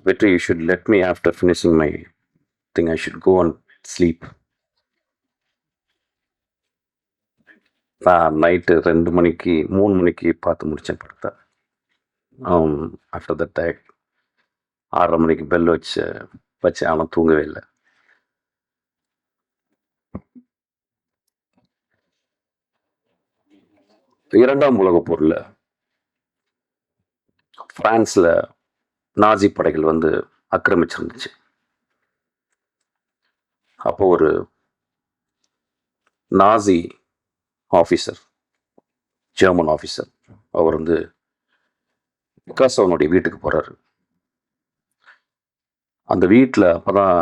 Vetri, you should let me after finishing my thing. I should go and sleep. நான் night 2 மணிக்கு 3 மணிக்கு பார்த்து முடித்தேன் படத்தை. ஆஃப்டர் தட் 6:30 மணிக்கு பெல் வச்சு ஆனால் தூங்கவே இல்லை. இரண்டாம் உலகப் போரில் பிரான்ஸில் நாசி படைகள் ஆக்கிரமிச்சிருந்துச்சு. அப்போ ஒரு நாசி ஆஃபீஸர், ஜெர்மன் ஆஃபீஸர், அவர் பிகாசோனுடைய வீட்டுக்கு போகிறாரு. அந்த வீட்டில் அப்போ தான்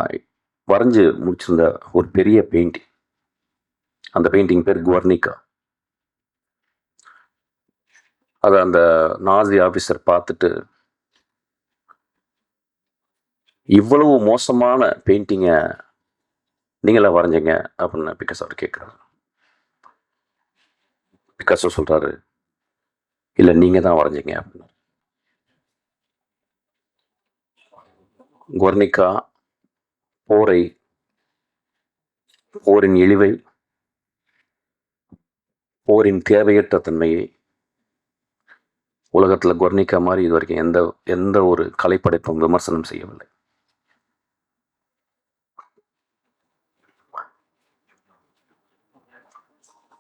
வரைஞ்சி முடிச்சிருந்த ஒரு பெரிய பெயிண்டிங். அந்த பெயிண்டிங் பேர் குவர்னிகா. அதை அந்த நாசி ஆஃபீஸர் பார்த்துட்டு, இவ்வளவு மோசமான பெயிண்டிங்கை நீங்களா வரைஞ்சிங்க அப்படின்னு பிகாசோ அவர் கேட்குறாரு. பிகாசோ சொல்கிறாரு, இல்லை நீங்கள் தான் வரைஞ்சிங்க அப்படின்னு. குவர்னிகா போரை, போரின் இழிவை, போரின் தேவையற்ற தன்மையை, உலகத்தில் குவர்னிகா மாதிரி இது வரைக்கும் எந்த ஒரு கலைப்படைப்பும் விமர்சனம் செய்யவில்லை.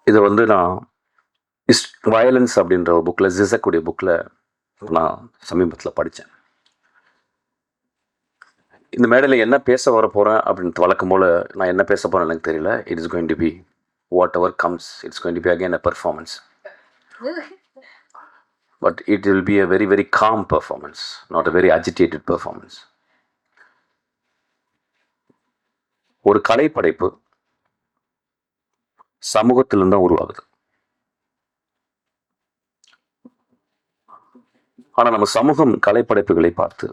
இதை நான் வயலன்ஸ் அப்படின்ற ஒரு புக்கில், ஜிசக்குடைய புக்கில் நான் சமீபத்தில் படித்தேன். இந்த மேடையில் என்ன பேச வர போகிறேன் அப்படின்ட்டு வழக்கம் போல் நான் என்ன பேச போகிறேன் எனக்கு தெரியல. It is going to be whatever comes. It's going to be again a performance. But it will be a very very calm performance, not a very agitated performance. ஒரு கலைப்படைப்பு சமூகத்திலிருந்து தான் உருவாகுது. ஆனால் நம்ம சமூகம் கலைப்படைப்புகளை பார்த்து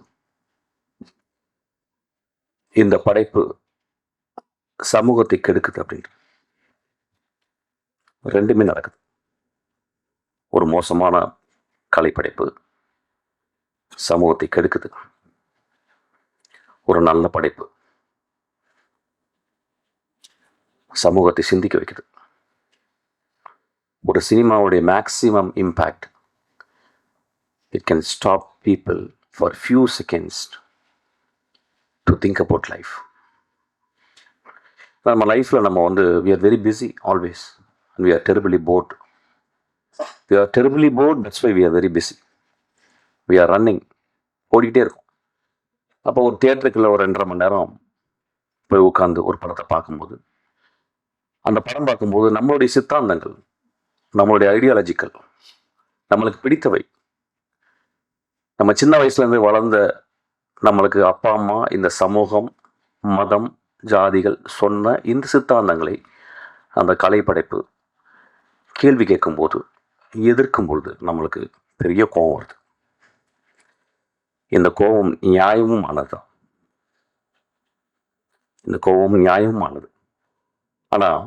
இந்த படைப்பு சமூகத்தை கெடுக்குது அப்படின்ட்டு ரெண்டுமே நடக்குது. ஒரு மோசமான கலைப்படைப்பு சமூகத்தை கெடுக்குது. ஒரு நல்ல படைப்பு சமூகத்தை சிந்திக்க வைக்குது. ஒரு சினிமாவுடைய maximum impact, it can stop people for few seconds to think about life. நம்ம லைஃப்பில் நம்ம we are very busy always and we are terribly bored. We are terribly bored, that's why we are very busy. We are running, ஓடிக்கிட்டே இருக்கும். அப்போ ஒரு தியேட்டருக்குள்ள ஒரு 2.5 மணி நேரம் போய் உட்காந்து ஒரு படத்தை பார்க்கும்போது, அந்த படம் பார்க்கும்போது நம்மளுடைய சித்தாந்தங்கள், நம்மளுடைய ஐடியாலஜிக்கல், நம்மளுக்கு பிடித்தவை, நம்ம சின்ன வயசுலேருந்து வளர்ந்த நம்மளுக்கு அப்பா அம்மா, இந்த சமூகம், மதம், ஜாதிகள் சொன்ன இந்த சித்தாந்தங்களை அந்த கலைப்படைப்பு கேள்வி கேட்கும்போது, எதிர்க்கும் பொழுது நம்மளுக்கு பெரிய கோபம் வருது. இந்த கோபம் நியாயமும் ஆனதுதான். இந்த கோபம் நியாயமும் ஆனது. ஆனால்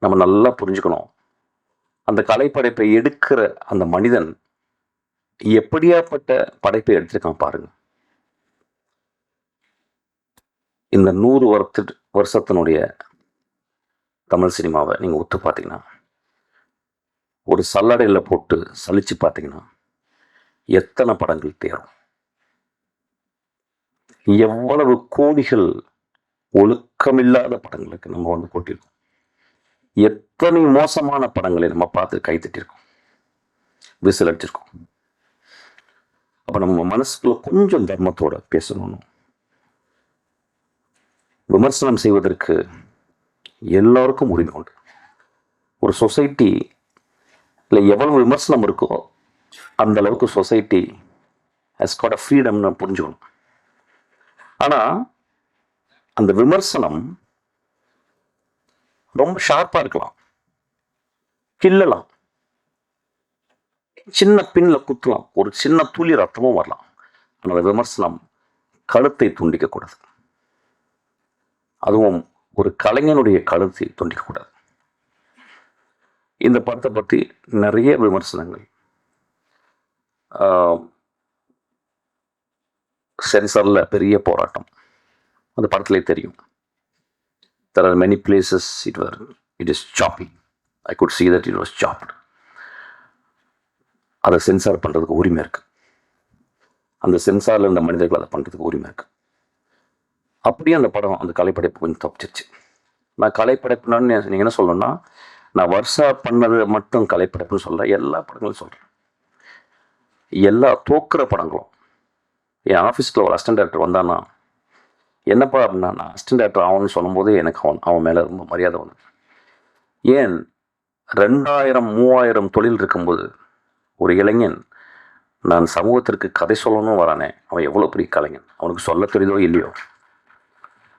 நம்ம நல்லா புரிஞ்சுக்கணும், அந்த கலைப்படைப்பை எடுக்கிற அந்த மனிதன் எப்படியாப்பட்ட படைப்பை எடுத்திருக்கான் பாருங்க. இந்த 100 வருஷத்தினுடைய தமிழ் சினிமாவை நீங்கள் ஒத்து பார்த்தீங்கன்னா, ஒரு சல்லடையில் போட்டு சலிச்சு பார்த்தீங்கன்னா எத்தனை படங்கள் தேரும், எவ்வளவு கோடிகள் ஒழுக்கமில்லாத படங்களுக்கு நம்ம கொட்டியிருக்கோம், எத்தனை மோசமான படங்களை நம்ம பார்த்து கைத்தட்டியிருக்கோம், விசில் அடிச்சிருக்கோம். அப்போ நம்ம மனசுக்குள்ள கொஞ்சம் தர்மத்தோட பேசணும். விமர்சனம் செய்வதற்கு எல்லாருக்கும் உரிமை உண்டு. ஒரு சொசைட்டி இல்லை எவ்வளவு விமர்சனம் இருக்கோ அந்த அளவுக்கு சொசைட்டி ஹஸ் காட் அ ஃப்ரீடம்னு புரிஞ்சுக்கணும். ஆனால் அந்த விமர்சனம் ரொம்ப ஷார்ப்பாக இருக்கலாம், கிள்ளலாம், சின்ன பின்னில் குத்தலாம், ஒரு சின்ன துளி ரத்தமும் வரலாம். ஆனால் அந்த விமர்சனம் கழுத்தை துண்டிக்கக்கூடாது. அதுவும் ஒரு கலைஞனுடைய கழுத்தை துண்டிக்கக்கூடாது. இந்த படத்தை பற்றி நிறைய விமர்சனங்கள் சென்சாரில் பெரிய போராட்டம், அந்த படத்துலேயே தெரியும். There are many places it is choppy. I could see that it was chopped. அதை சென்சார் பண்ணுறதுக்கு உரிமை இருக்குது. அந்த சென்சாரில் இருந்த மனிதர்கள் அதை பண்ணுறதுக்கு உரிமை இருக்குது. அப்படியே அந்த படம், அந்த கலைப்படைப்பு கொஞ்சம் தப்பிச்சிருச்சு. நான் கலைப்படைப்புனான்னு நீங்கள் என்ன சொல்லணும்னா, நான் வருஷா பண்ணது மட்டும் கலைப்படைப்புன்னு சொல்ல, எல்லா படங்களும் சொல்கிறேன். எல்லா தோக்குற படங்களும். என் ஆஃபீஸில் ஒரு அசிஸ்டன்ட் டைரக்டர் வந்தான்னா, என்னப்பா அப்படின்னா, நான் அசிஸ்டன்ட் டைரக்டர் ஆகணும்னு சொல்லும்போது எனக்கு அவன் மேலே ரொம்ப மரியாதை வந்து. ஏன் 2000 3000 தொழில் இருக்கும்போது ஒரு இளைஞன் நான் சமூகத்திற்கு கதை சொல்லணும்னு வரானே, அவன் எவ்வளோ பெரிய கலைஞன். அவனுக்கு சொல்ல தெரியுதோ இல்லையோ,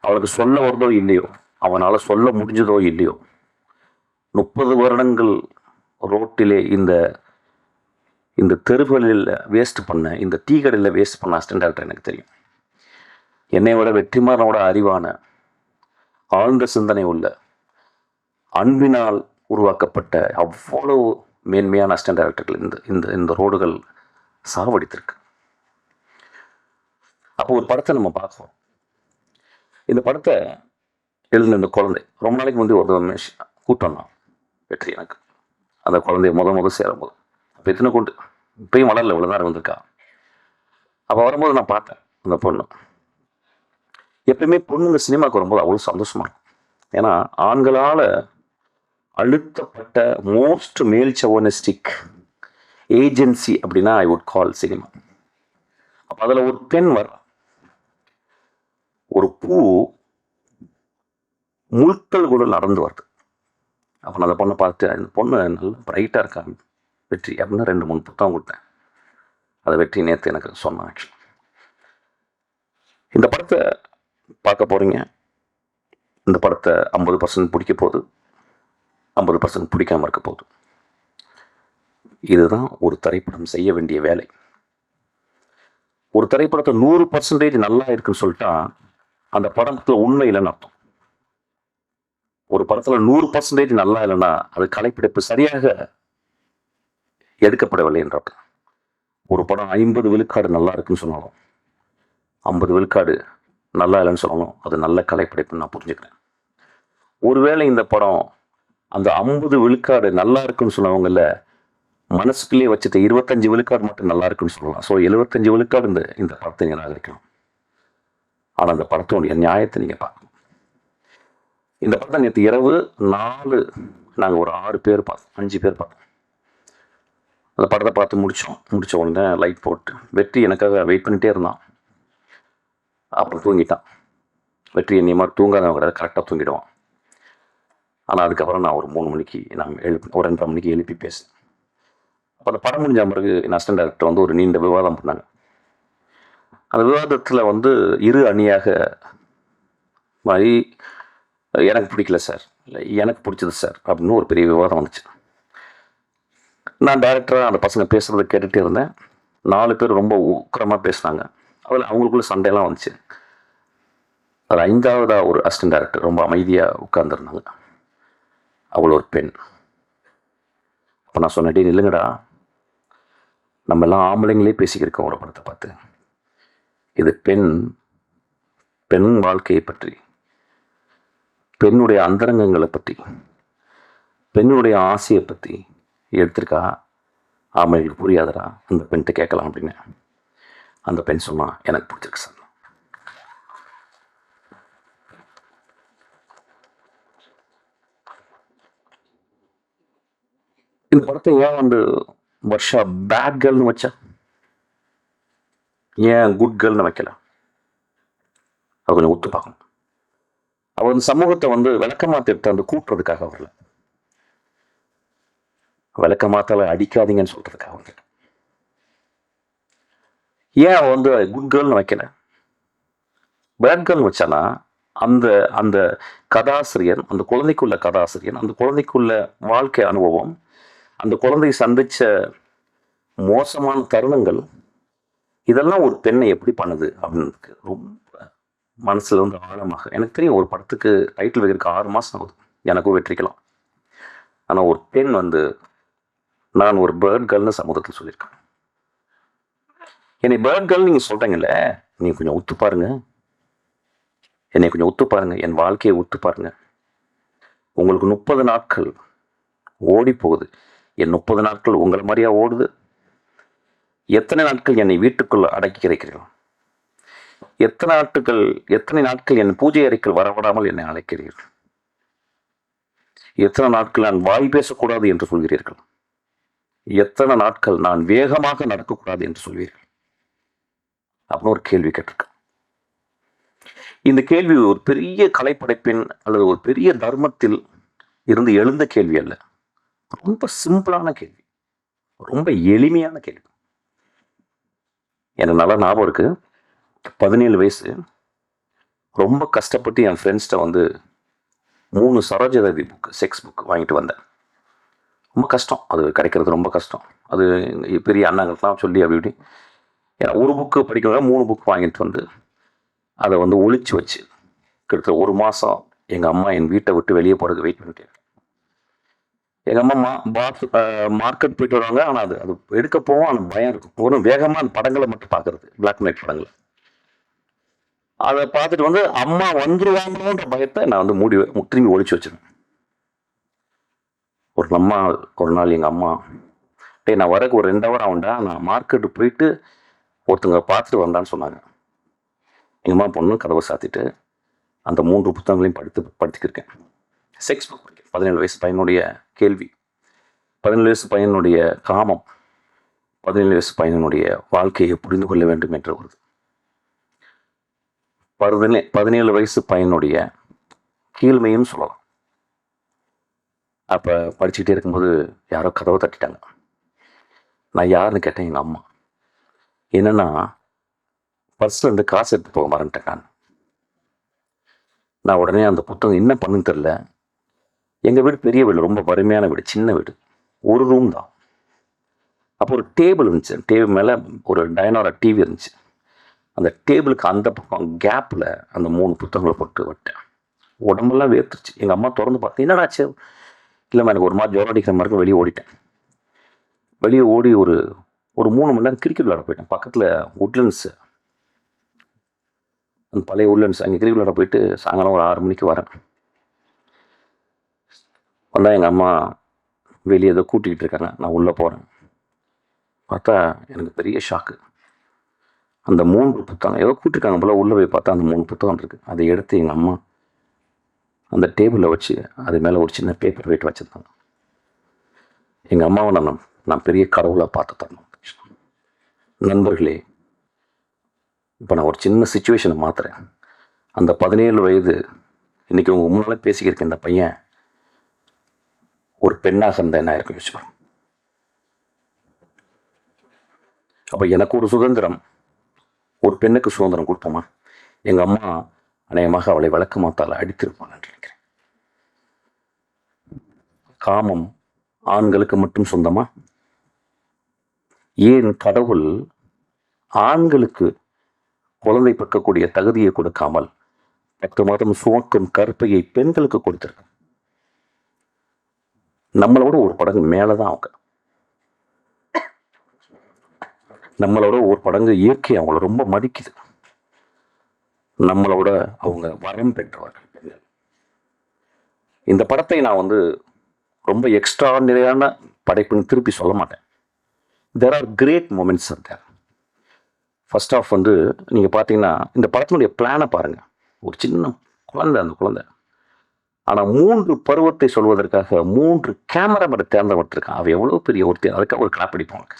அவனுக்கு சொல்ல வருதோ இல்லையோ, அவனால் சொல்ல முடிஞ்சதோ இல்லையோ, 30 வருடங்கள் ரோட்டிலே இந்த தெருவுகளில் வேஸ்ட் பண்ண, இந்த டீ கடையில் வேஸ்ட் பண்ண அசிஸ்டன்ட் டைரக்டர் எனக்கு தெரியும். என்னை விட வெற்றிமாறனோட அறிவான, ஆழ்ந்த சிந்தனை உள்ள, அன்பினால் உருவாக்கப்பட்ட அவ்வளவு மேன்மையான அசிஸ்டன்ட் டைரக்டர்கள் இந்த ரோடுகள் சாவடித்திருக்கு. அப்போ ஒரு படத்தை நம்ம பார்க்குறோம். இந்த படத்தை எழுதின இந்த குழந்தை ரொம்ப நாளைக்கு முந்தைய ஒரு கூட்டம் தான் வெற்றி. எனக்கு அந்த குழந்தைய முதல் சேரும்போது அப்போ எத்தனை கொண்டு இப்பயும் வளரல, இவ்வளோ நேரம் வந்திருக்கா. அப்போ வரும்போது நான் பார்த்தேன் அந்த பொண்ணு. எப்பயுமே பொண்ணுங்க சினிமாவுக்கு வரும்போது அவ்வளோ சந்தோஷமாக இருக்கும். ஏன்னா ஆண்களால் அழுத்தப்பட்ட மோஸ்ட் மேல் சவனிஸ்டிக் ஏஜென்சி அப்படின்னா ஐ வுட் கால் சினிமா. அப்போ அதில் ஒரு பெண் வர்ற, ஒரு பூ முழுக்கள் கூட நடந்து வருது. அப்போ நான் அந்த பொண்ணை பார்த்து, அந்த பொண்ணு நல்லா பிரைட்டாக இருக்கா வெற்றி அப்படின்னு 2-3 புத்தகம் கொடுத்தேன். அதை வெற்றி நேற்று எனக்கு சொன்னான். ஆக்சுவலி இந்த படத்தை பார்க்க போகிறீங்க. இந்த படத்தை 50% பிடிக்க போகுது, 50% பிடிக்காமல் இருக்க போகுது. இதுதான் ஒரு திரைப்படம் செய்ய வேண்டிய வேலை. ஒரு திரைப்படத்தை 100% நல்லா இருக்குன்னு சொல்லிட்டா அந்த படத்தில் உண்மை இல்லைன்னு அர்த்தம். ஒரு படத்தில் 100% நல்லா இல்லைன்னா அது கலைப்படைப்பு சரியாக எடுக்கப்படவில்லை என்ற அர்த்தம். ஒரு படம் 50 விழுக்காடு நல்லா இருக்குன்னு சொன்னாலும் 50 விழுக்காடு நல்லா இல்லைன்னு சொல்லணும், அது நல்ல கலைப்படைப்புன்னு நான் புரிஞ்சுக்கிறேன். ஒருவேளை இந்த படம் அந்த 50 விழுக்காடு நல்லா இருக்குன்னு சொன்னவங்கள மனசுக்குள்ளேயே வச்சுட்டு 25 விழுக்காடு மட்டும் நல்லா இருக்குன்னு சொல்லலாம். ஸோ 75 விழுக்காடு இந்த படத்தை நிராகரிக்கலாம். ஆனால் அந்த படத்தினுடைய நியாயத்தை நீங்கள் பார்க்கணும். இந்த படத்தை நேற்று இரவு நாங்கள் ஒரு 6 பேர் பார்த்தோம், 5 பேர் பார்த்தோம். அந்த படத்தை பார்த்து முடித்த உடனே லைட் போட்டு வெற்றி எனக்காக வெயிட் பண்ணிகிட்டே இருந்தான். அப்புறம் தூங்கிட்டான். வெற்றி என்னை மாதிரி தூங்காதவங்க கிடையாது, கரெக்டாக தூங்கிடுவான். ஆனால் அதுக்கப்புறம் நான் ஒரு 3 மணிக்கு ஒரு 2:30 மணிக்கு எழுப்பி பேசினேன். அப்போ அந்த படம் முடிஞ்ச பிறகு என் அசிஸ்டன்ட் டைரக்டர் வந்து ஒரு நீண்ட விவாதம் பண்ணாங்க. அந்த விவாதத்தில் வந்து இரு அணியாக மாதிரி எனக்கு பிடிக்கல சார், இல்லை எனக்கு பிடிச்சது சார் அப்படின்னு ஒரு பெரிய விவாதம் வந்துச்சு. நான் டைரக்டராக அந்த பசங்க பேசுகிறத கேட்டுகிட்டே இருந்தேன். 4 பேர் ரொம்ப உக்கிரமாக பேசினாங்க. அதில் அவங்களுக்குள்ள சண்டையெல்லாம் வந்துச்சு. அது 5ஆவதாக ஒரு அசிஸ்டன்ட் டைரக்டர் ரொம்ப அமைதியாக உட்கார்ந்துருந்தாங்க. அவள் ஒரு பெண். அப்போ நான் சொன்னேன், டே நில்லுங்கடா, நம்ம எல்லாம் ஆம்பளைங்களே பேசிக்கிருக்கோம் ஒரு படத்தை பார்த்து. இது பெண் வாழ்க்கையை பற்றி, பெண்ணுடைய அந்தரங்கங்களை பற்றி, பெண்ணுடைய ஆசையை பற்றி எடுத்திருக்கா. ஆம்பளைங்களுக்கு புரியாதடா, அந்த பெண்கிட்ட கேட்கலாம் அப்படின்னு. அந்த பெண் சொன்னா, எனக்கு பிடிச்சிருக்கு சார். இந்த படத்தை ஏன் வந்து வர்ஷா பேட் கேர்ள்னு வச்சா, ஏன் குட் கேர்ள்னு வைக்கல? அது கொஞ்சம் ஒத்து பார்க்கணும். அவர் அந்த சமூகத்தை வந்து விளக்கமாத்திட்டு அந்த கூட்டுறதுக்காக வரல, விளக்கமாத்தால அடிக்காதீங்கன்னு சொல்றதுக்காக வந்து. ஏன் அவன் வந்து குட் கேர்ள்னு வைக்கல, பேட் கேர்ள்னு வச்சானா அந்த அந்த கதாசிரியர், அந்த குழந்தைக்குள்ள கதாசிரியர், அந்த குழந்தைக்குள்ள வாழ்க்கை அனுபவம், அந்த குழந்தை சந்திச்ச மோசமான தருணங்கள், இதெல்லாம் ஒரு பெண்ணை எப்படி பண்ணுது அப்படின்னு ரொம்ப மனசுல வந்து ஆழமாக. எனக்கு தெரியும் ஒரு படத்துக்கு டைட்டில் வைக்கிறதுக்கு 6 மாதம் ஆகுது, எனக்கும் வெற்றிக்கலாம். ஆனால் ஒரு பெண் வந்து நான் ஒரு பேர்ட் கேர்ள்னு சமூகத்தில் சொல்லியிருக்கேன். என்னை பேர்ட் கேர்ள் நீங்கள் சொல்கிறீங்கல்ல, நீங்கள் கொஞ்சம் ஒத்து பாருங்க, என்னை கொஞ்சம் ஒத்து பாருங்க, என் வாழ்க்கையை ஒத்து பாருங்க. உங்களுக்கு 30 நாட்கள் ஓடி போகுது, என் 30 நாட்கள் உங்களை மாதிரியா ஓடுது? எத்தனை நாட்கள் என்னை வீட்டுக்குள்ள அடக்கி கிடைக்கிறீர்கள்? எத்தனை நாட்கள் என் பூஜை அறைக்குள் வரவிடாமல் என்னை அழைக்கிறீர்கள்? எத்தனை நாட்கள் நான் வாய் பேசக்கூடாது என்று சொல்கிறீர்கள்? எத்தனை நாட்கள் நான் வேகமாக நடக்கக்கூடாது என்று சொல்வீர்கள்? அப்படின்னு ஒரு கேள்வி கேட்டிருக்க. இந்த கேள்வி ஒரு பெரிய கலைப்படைப்பின் அல்லது ஒரு பெரிய தர்மத்தில் இருந்து எழுந்த கேள்வி அல்ல. ரொம்ப சிம்பிளான கேள்வி, ரொம்ப எளிமையான கேள்வி. எனக்கு நல்லா ஞாபகம் இருக்கு, 17 வயசு, ரொம்ப கஷ்டப்பட்டு என் ஃப்ரெண்ட்ஸ்கிட்ட வந்து 3 சரோஜாதேவி புக், செக்ஸ் புக் வாங்கிட்டு வந்தேன். ரொம்ப கஷ்டம், அது கிடைக்கிறது ரொம்ப கஷ்டம். அது பெரிய அண்ணாங்கள்லாம் சொல்லி அப்படி இப்படி, ஏன்னா ஒரு புக்கு படிக்கிறதா 3 புக் வாங்கிட்டு வந்து அதை வந்து ஒழிச்சு வச்சு கிட்டத்தட்ட 1 மாதம் எங்கள் அம்மா என் வீட்டை விட்டு வெளியே போகிறதுக்கு வெயிட் பண்ணிட்டேன். எங்கள் அம்மா மார்க்கெட் போயிட்டு வருவாங்க, ஆனால் அது எடுக்க போவோம், அந்த பயம் இருக்கும். ஒரு வேகமாக அந்த படங்களை மட்டும் பார்க்கறது, பிளாக் அண்ட் ஒயிட் படங்களை. அதை பார்த்துட்டு வந்து அம்மா வந்துருவாங்களோன்ற பயத்தை நான் வந்து திரும்பி ஒழிச்சு வச்சிருவேன். ஒரு நாள் எங்கள் அம்மா, நான் வரக்கு ஒரு 2 ஹவர் ஆகுண்டா, நான் மார்க்கெட்டு போயிட்டு ஒருத்தங்க பார்த்துட்டு வந்தான்னு சொன்னாங்க. எங்கள் அம்மா பொண்ணு கதவை சாத்திட்டு அந்த 3 புத்தகங்களையும் படித்துக்கிருக்கேன். செக்ஸ் புக் படிக்கிறேன். 17 வயசு பையனுடைய கேள்வி, 17 வயசு பையனுடைய காமம், 17 வயசு பையனுடைய வாழ்க்கையை புரிந்து கொள்ள வேண்டும் என்று வருது. 17 வயசு பையனுடைய கீழ்மையும் சொல்லலாம். அப்போ படிச்சுக்கிட்டே இருக்கும்போது யாரோ கதவை தட்டிட்டாங்க. நான் யாருன்னு கேட்டேன். எங்கள் அம்மா. என்னென்னா, பர்ஸில் இருந்து காசு எடுத்து போக மறந்துட்டேன். நான் உடனே அந்த புத்தகம் என்ன பண்ணுன்னு தெரில. எங்கள் வீடு பெரிய வீடு, ரொம்ப வறுமையான வீடு, சின்ன வீடு, ஒரு ரூம் தான். அப்போ ஒரு டேபிள் இருந்துச்சு, டேபிள் மேலே ஒரு டைனோரா டிவி இருந்துச்சு. அந்த டேபிளுக்கு அந்த பக்கம் கேப்பில் அந்த 3 புத்தகங்களை போட்டு விட்டேன். உடம்பெல்லாம் வேர்த்துருச்சு. எங்கள் அம்மா திறந்து பார்த்து, என்னடாச்சு? இல்லைம்மா, எனக்கு ஒரு மாதிரி ஜுரம் அடிக்கிற மாதிரி வெளியே ஓடிட்டேன். வெளியே ஓடி ஒரு 3 மணி நேரம் கிரிக்கெட் விளையாட போயிட்டேன். பக்கத்தில் உட்லண்ட்ஸு, அந்த பழைய உட்லண்ட்ஸ், அங்கே கிரிக்கெட் விளையாட போயிட்டு சாயங்காலம் ஒரு 6 மணிக்கு வரேன். வந்தால் எங்கள் அம்மா வெளியே ஏதோ கூட்டிகிட்டு இருக்காங்க. நான் உள்ளே போகிறேன். பார்த்தா எனக்கு பெரிய ஷாக்கு. அந்த 3 புத்தகம் ஏதோ கூட்டிருக்காங்க போல். உள்ளே போய் பார்த்தா அந்த 3 புத்தகம் இருக்குது. அதை எடுத்து எங்கள் அம்மா அந்த டேபிளில் வச்சு அது மேலே ஒரு சின்ன பேப்பர் வெயிட் வச்சுருந்தாங்க. எங்கள் அம்மாவை நான் பெரிய கடவுளாக பார்த்து தரணும். நண்பர்களே, இப்போ நான் ஒரு சின்ன சுச்சுவேஷனை மாற்றுறேன். அந்த 17 வயது இன்றைக்கி உங்கள் முன்னாலே பேசிக்கிருக்க இந்த பையன் ஒரு பெண்ணாக இருந்தால் என்ன இருக்கும் யோசிச்சு. அப்போ எனக்கு ஒரு சுதந்திரம், ஒரு பெண்ணுக்கு சுதந்திரம் கொடுப்போமா? எங்கள் அம்மா அநேகமாக அவளை விளக்கமாத்தால் அடித்திருப்பான்னு நினைக்கிறேன். காமம் ஆண்களுக்கு மட்டும் சொந்தமா? ஏன் கடவுள் ஆண்களுக்கு குழந்தை பெறக்கூடிய தகுதியை கொடுக்காமல் 10 மாதம் சுமக்கும் கற்பையை பெண்களுக்கு கொடுத்திருக்க? நம்மளோட ஒரு படங்கு மேலதான் அவங்க. நம்மளோட ஒரு படங்கு இயற்கை அவங்கள ரொம்ப மதிக்குது. நம்மளோட அவங்க வரம் பெற்றவர்கள் பெண்கள். இந்த படத்தை நான் வந்து ரொம்ப எக்ஸ்ட்ராடினரியான படைப்புன்னு திருப்பி சொல்ல மாட்டேன். There are great moments are there. First of வந்து நீங்கள் பார்த்தீங்கன்னா இந்த படத்தினுடைய பிளானை பாருங்கள். ஒரு சின்ன குழந்தை, அந்த குழந்தை ஆனால் 3 பருவத்தை சொல்வதற்காக 3 கேமராமேனை தேர்ந்தெடுத்திருக்கான். அவள் எவ்வளோ பெரிய ஒருத்தி, அதுக்காக ஒரு கிளாப் அடிப்பாங்க.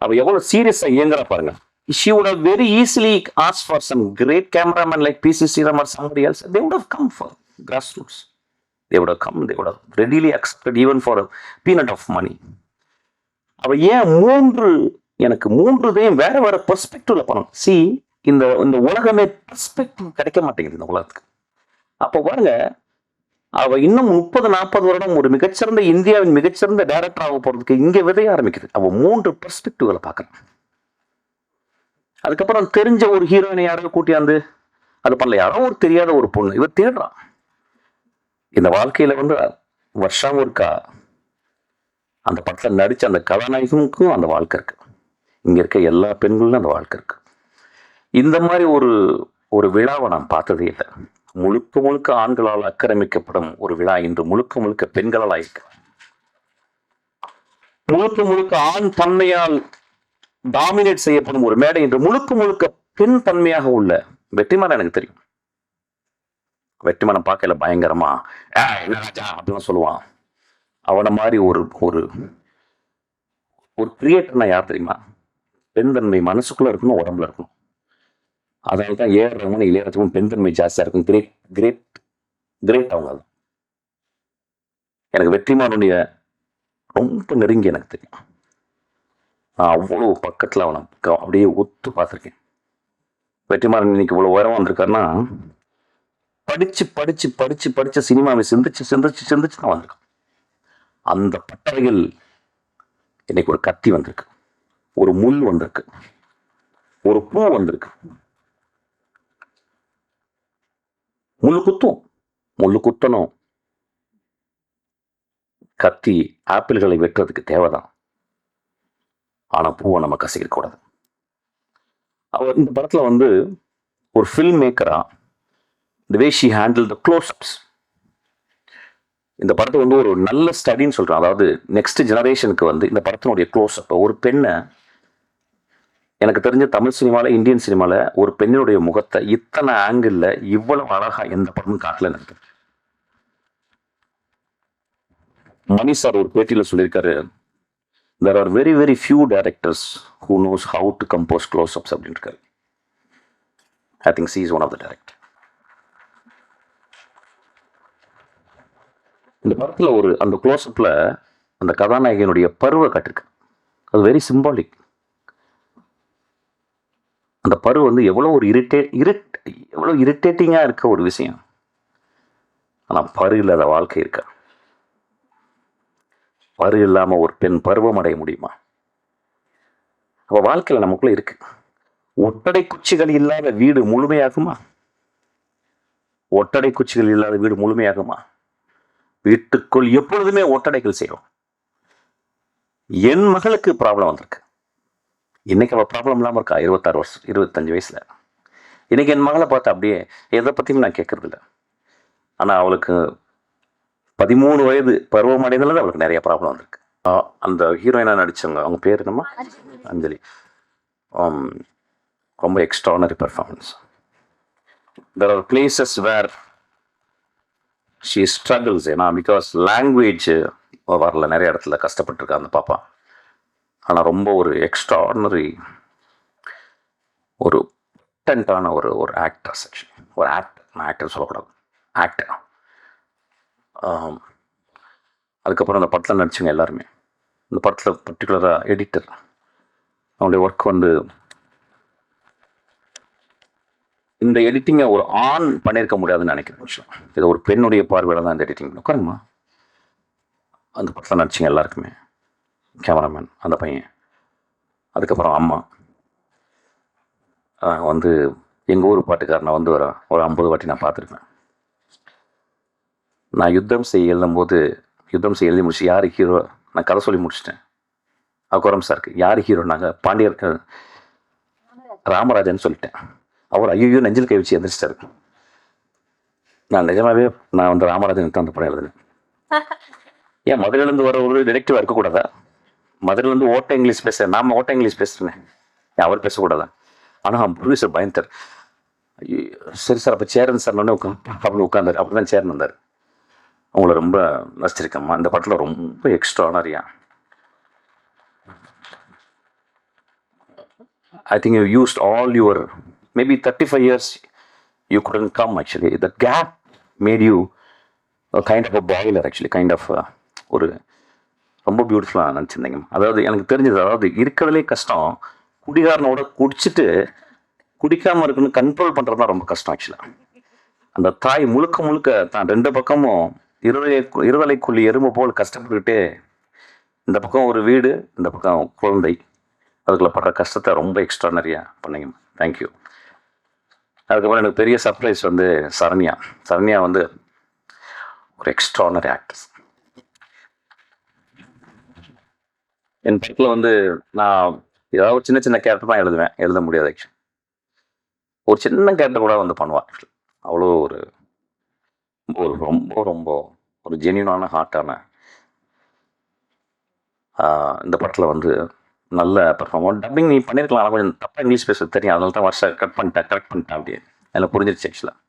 அவள் எவ்வளோ சீரியஸாக இயங்குறா பாருங்க. She would have very easily asked for some great cameraman like P.C. Sriram or somebody else. They would have come for grassroots. They would have come. They would have readily accepted even for a peanut of money. அவள் ஏன் 3 எனக்கு 3 வேற வேற பெர்ஸ்பெக்டிவ்ல பண்ணணும். C, இந்த உலகமே perspective கிடைக்க மாட்டேங்குது இந்த உலகத்துக்கு. அப்போ பாருங்க, அவள் இன்னும் 30-40 வருடம் ஒரு மிகச்சிறந்த இந்தியாவின் மிகச்சிறந்த டைரக்டர் ஆக போறதுக்கு இங்கே விதைய ஆரம்பிக்குது. அவள் 3 பெர்ஸ்பெக்டிவ்ல பார்க்கணும். அதுக்கப்புறம் தெரிஞ்ச ஒரு ஹீரோயினை யாரோ கூட்டியாந்து அது பண்ணல, யாரோ ஒரு தெரியாத ஒரு பொண்ணு இவர் தேடுறான். இந்த வாழ்க்கையில வந்து வருஷம் இருக்கா அந்த படத்தில் நடிச்ச அந்த கதாநாயகனுக்கும் அந்த வாழ்க்கை இருக்கு. இங்கே இருக்க எல்லா பெண்களும் அந்த வாழ்க்கை இருக்கு. இந்த மாதிரி ஒரு ஒரு விழாவை நான் பார்த்ததே இல்லை. முழுக்க முழுக்க ஆண்களால் ஆக்கிரமிக்கப்படும் ஒரு விழா இன்று முழுக்க முழுக்க பெண்களால் ஆயிருக்கு. முழுக்க முழுக்க ஆண் தன்மையால் டாமினேட் செய்யப்படும் ஒரு மேடை இன்று முழுக்க முழுக்க பெண் தன்மையாக உள்ள வெற்றிமாறன். எனக்கு தெரியும், வெற்றிமாறன் பார்க்கல பயங்கரமா அப்படிலாம் சொல்லுவான். அவனை மாதிரி ஒரு ஒரு ஒரு கிரியேட்டர்னா யார் தெரியுமா? பெண் தன்மை மனசுக்குள்ள இருக்கணும், உடம்புல இருக்கணும். அதனால தான் ஏஆர் ரஹ்மான், இளையராஜாவும் பெண் தன்மை ஜாஸ்தியா இருக்கும். கிரேட் கிரேட் கிரேட் அவங்க. எனக்கு வெற்றிமாறனுடைய ரொம்ப நெருங்கி எனக்கு தெரியும். நான் அவ்வளோ பக்கத்தில் அவனை அப்படியே ஒத்து பார்த்துருக்கேன். வெற்றிமாறன் இன்னைக்கு இவ்வளோ உயரம் வந்திருக்காருன்னா படிச்சு படிச்சு படிச்சு படிச்ச சினிமாவை சிந்திச்சு சிந்திச்சு சிந்திச்சு தான் வந்திருக்கான். அந்த பட்டறையில் இன்னைக்கு ஒரு கத்தி வந்திருக்கு, ஒரு முள் வந்திருக்கு, ஒரு பூ வந்திருக்கு. முள்ளு குத்தும், முள்ளு குத்தணும். கத்தி ஆப்பிள்களை வெட்டுறதுக்கு தேவைதான், ஆனா பூவை நம்ம கசிக்க கூடாது. அவர் இந்த படத்துல வந்து ஒரு film மேக்கரா the way she handled the close-ups, இந்த படத்தை வந்து ஒரு நல்ல ஸ்டடின்னு சொல்றேன். அதாவது நெக்ஸ்ட் ஜெனரேஷனுக்கு வந்து இந்த படத்தினுடைய க்ளோஸ்அப், ஒரு பெண்ணை, எனக்கு தெரிஞ்ச தமிழ் சினிமாவில், இந்தியன் சினிமாவில் ஒரு பெண்ணினுடைய முகத்தை இத்தனை ஆங்கிள் இவ்வளவு அழகா எந்த படமும் காட்டல எனக்கு. மணி சார் ஒரு பேட்டியில் சொல்லியிருக்காரு, there are very very few directors who knows how to compose close-ups அப்படின்னு இருக்காரு. I think she is one of the directors. இந்த படத்துல ஒரு அந்த க்ளோஸ்அப்ல அந்த கதாநாயகனுடைய பருவை காட்டிருக்கு. அது வெரி சிம்பாலிக். அந்த பரு வந்து எவ்வளோ ஒரு எவ்வளோ இரிட்டேட்டிங்கா இருக்க ஒரு விஷயம். ஆனா பரு இல்லாத வாழ்க்கை இருக்க. பரு இல்லாம ஒரு பெண் பருவம் அடைய முடியுமா? அப்ப வாழ்க்கையில நமக்குள்ள இருக்கு. ஒட்டடை குச்சிகள் இல்லாத வீடு முழுமையாகுமா? ஒட்டடை குச்சிகள் இல்லாத வீடு முழுமையாகுமா? வீட்டுக்குள் எப்பொழுதுமே ஒட்டடைகள் செய்யும். என் மகளுக்கு ப்ராப்ளம் வந்திருக்கு. இன்னைக்கு அவள் ப்ராப்ளம் இல்லாமல் இருக்கா, 26 வருஷம் 25 வயசுல. இன்னைக்கு என் மகளை பார்த்து அப்படியே எதை பற்றியும் நான் கேட்கறது இல்லை. ஆனால் அவளுக்கு 13 வயது பருவம் அடைந்ததுல அவளுக்கு நிறைய ப்ராப்ளம் வந்திருக்கு. அந்த ஹீரோயினாக நடித்தவங்க, அவங்க பேர் என்னம்மா? அஞ்சலி. ரொம்ப extraordinary performance. there are places where she struggles, ஏன்னா பிகாஸ் லாங்குவேஜ் வரல, நிறைய இடத்துல கஷ்டப்பட்டுருக்கா அந்த பாப்பா. ஆனால் ரொம்ப ஒரு எக்ஸ்ட்ரானரி, ஒரு டென்ட்டான ஒரு ஒரு ஆக்டர்ஸ். ஆக்சுவலி ஒரு ஆக்டர் சொல்லக்கூடாது, ஆக்டர். அதுக்கப்புறம் அந்த படத்தில் நடிச்சவங்க எல்லாருமே, இந்த படத்தில் பர்டிகுலராக எடிட்டர், அவனுடைய ஒர்க் வந்து இந்த எடிட்டிங்கை ஒரு ஆண் பண்ணியிருக்க முடியாதுன்னு நினைக்கிறேன். இது ஒரு பெண்ணுடைய பார்வையில் தான் இந்த எடிட்டிங் உட்காருங்கம்மா. அந்த படத்தில் நடிச்சிங்க எல்லாருக்குமே, கேமராமேன், அந்த பையன், அதுக்கப்புறம் அம்மா. வந்து எங்கள் ஊர் பாட்டுக்காரனை வந்து ஒரு 50 வாட்டி நான் பார்த்துருப்பேன். நான் யுத்தம் செய்ய எழுதி முடிச்சு யார் ஹீரோ நான் கதை சொல்லி முடிச்சிட்டேன். குரம் சாருக்கு யார் ஹீரோ, நாங்கள் பாண்டியர் ராமராஜன் சொல்லிட்டேன். அவர் ஐயோ நெஞ்சில் கை வச்சு எந்திரிச்சிட்டாரு. நான் நிஜமாவே நான் வந்து ராமராஜன் தான் அந்த படம் எழுதுனேன். ஏன் மதுரையிலேருந்து வர ஒரு டிடெக்டிவாக இருக்கக்கூடாதா? மதுரையிலேருந்து ஓட்ட இங்கிலீஷ் பேசுகிறேன், நாம ஓட்ட இங்கிலீஷ் பேசுகிறேன், ஏன் அவர் பேசக்கூடாதா? ஆனால் ப்ரொடியூசர் பயந்தார். சரி சார், அப்போ சேரன் சார் அப்படின்னு உட்காந்தார். அப்படி தான் சேரன் வந்தார். அவங்கள ரொம்ப நசிச்சிருக்கம்மா, இந்த படத்தில் ரொம்ப எக்ஸ்ட்ரானரியா. I think you used all your maybe 35 years you couldn't come actually. The gap made you a kind of a boiler actually, kind of ஒரு ரொம்ப பியூட்டிஃபுல்லாக நினச்சிருந்தீங்க. அதாவது எனக்கு தெரிஞ்சது, அதாவது இருக்கிறதுலே கஷ்டம் குடிகாரனோட குடிச்சிட்டு குடிக்காமல் இருக்குன்னு கண்ட்ரோல் பண்ணுறது தான் ரொம்ப கஷ்டம் ஆக்சுவலாக. அந்த தாய் முழுக்க முழுக்க தான் 2 பக்கமும் இருதலைக்குள்ளி எறும்பு போல் கஷ்டப்பட்டுக்கிட்டே, இந்த பக்கம் ஒரு வீடு, இந்த பக்கம் குழந்தை, அதுக்குள்ள படுற கஷ்டத்தை ரொம்ப எக்ஸ்ட்ரானரியாக பண்ணீங்க. தேங்க்யூ. அதுக்கப்புறம் எனக்கு பெரிய சர்ப்ரைஸ் வந்து சரண்யா வந்து ஒரு எக்ஸ்ட்ரானரி ஆக்டர்ஸ். என் படத்தில் வந்து நான் ஏதாவது ஒரு சின்ன சின்ன கேரக்டர் தான் எழுத முடியாது ஆக்சுவலி. ஒரு சின்ன கேரக்டர் கூட வந்து பண்ணுவாள் ஆக்சுவலி. அவ்வளோ ஒரு ஒரு ரொம்ப ரொம்ப ஒரு ஜென்யூனான ஹார்ட்டான இந்த படத்தில் வந்து நல்ல பெர்ஃபார்ம். டப்பிங் நீ பண்ணியிருக்கலாம், ஆனால் கொஞ்சம் தப்பாக இங்கிலீஷ் பேச தெரியும், அதனால தான் வருஷம் கரெக்ட் பண்ணிட்டேன் அப்படியே. அதில் புரிஞ்சிருச்சு ஆக்சுவலாக.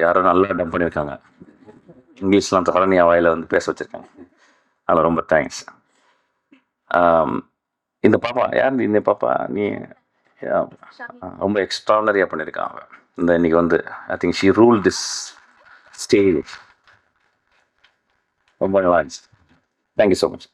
யாரும் நல்லா டப் பண்ணியிருக்காங்க, இங்கிலீஷ்லாம் சரணியா வாயில் வந்து பேச வச்சுருக்காங்க, அதில் ரொம்ப தேங்க்ஸ். இந்த பாப்பா யார்? இந்த பாப்பா நீ ரொம்ப எக்ஸ்ட்ரானரியாக பண்ணியிருக்காங்க. இந்த இன்னைக்கு வந்து I think she rule this stage. ரொம்ப நல்லா இருந்துச்சு. Thank you so much.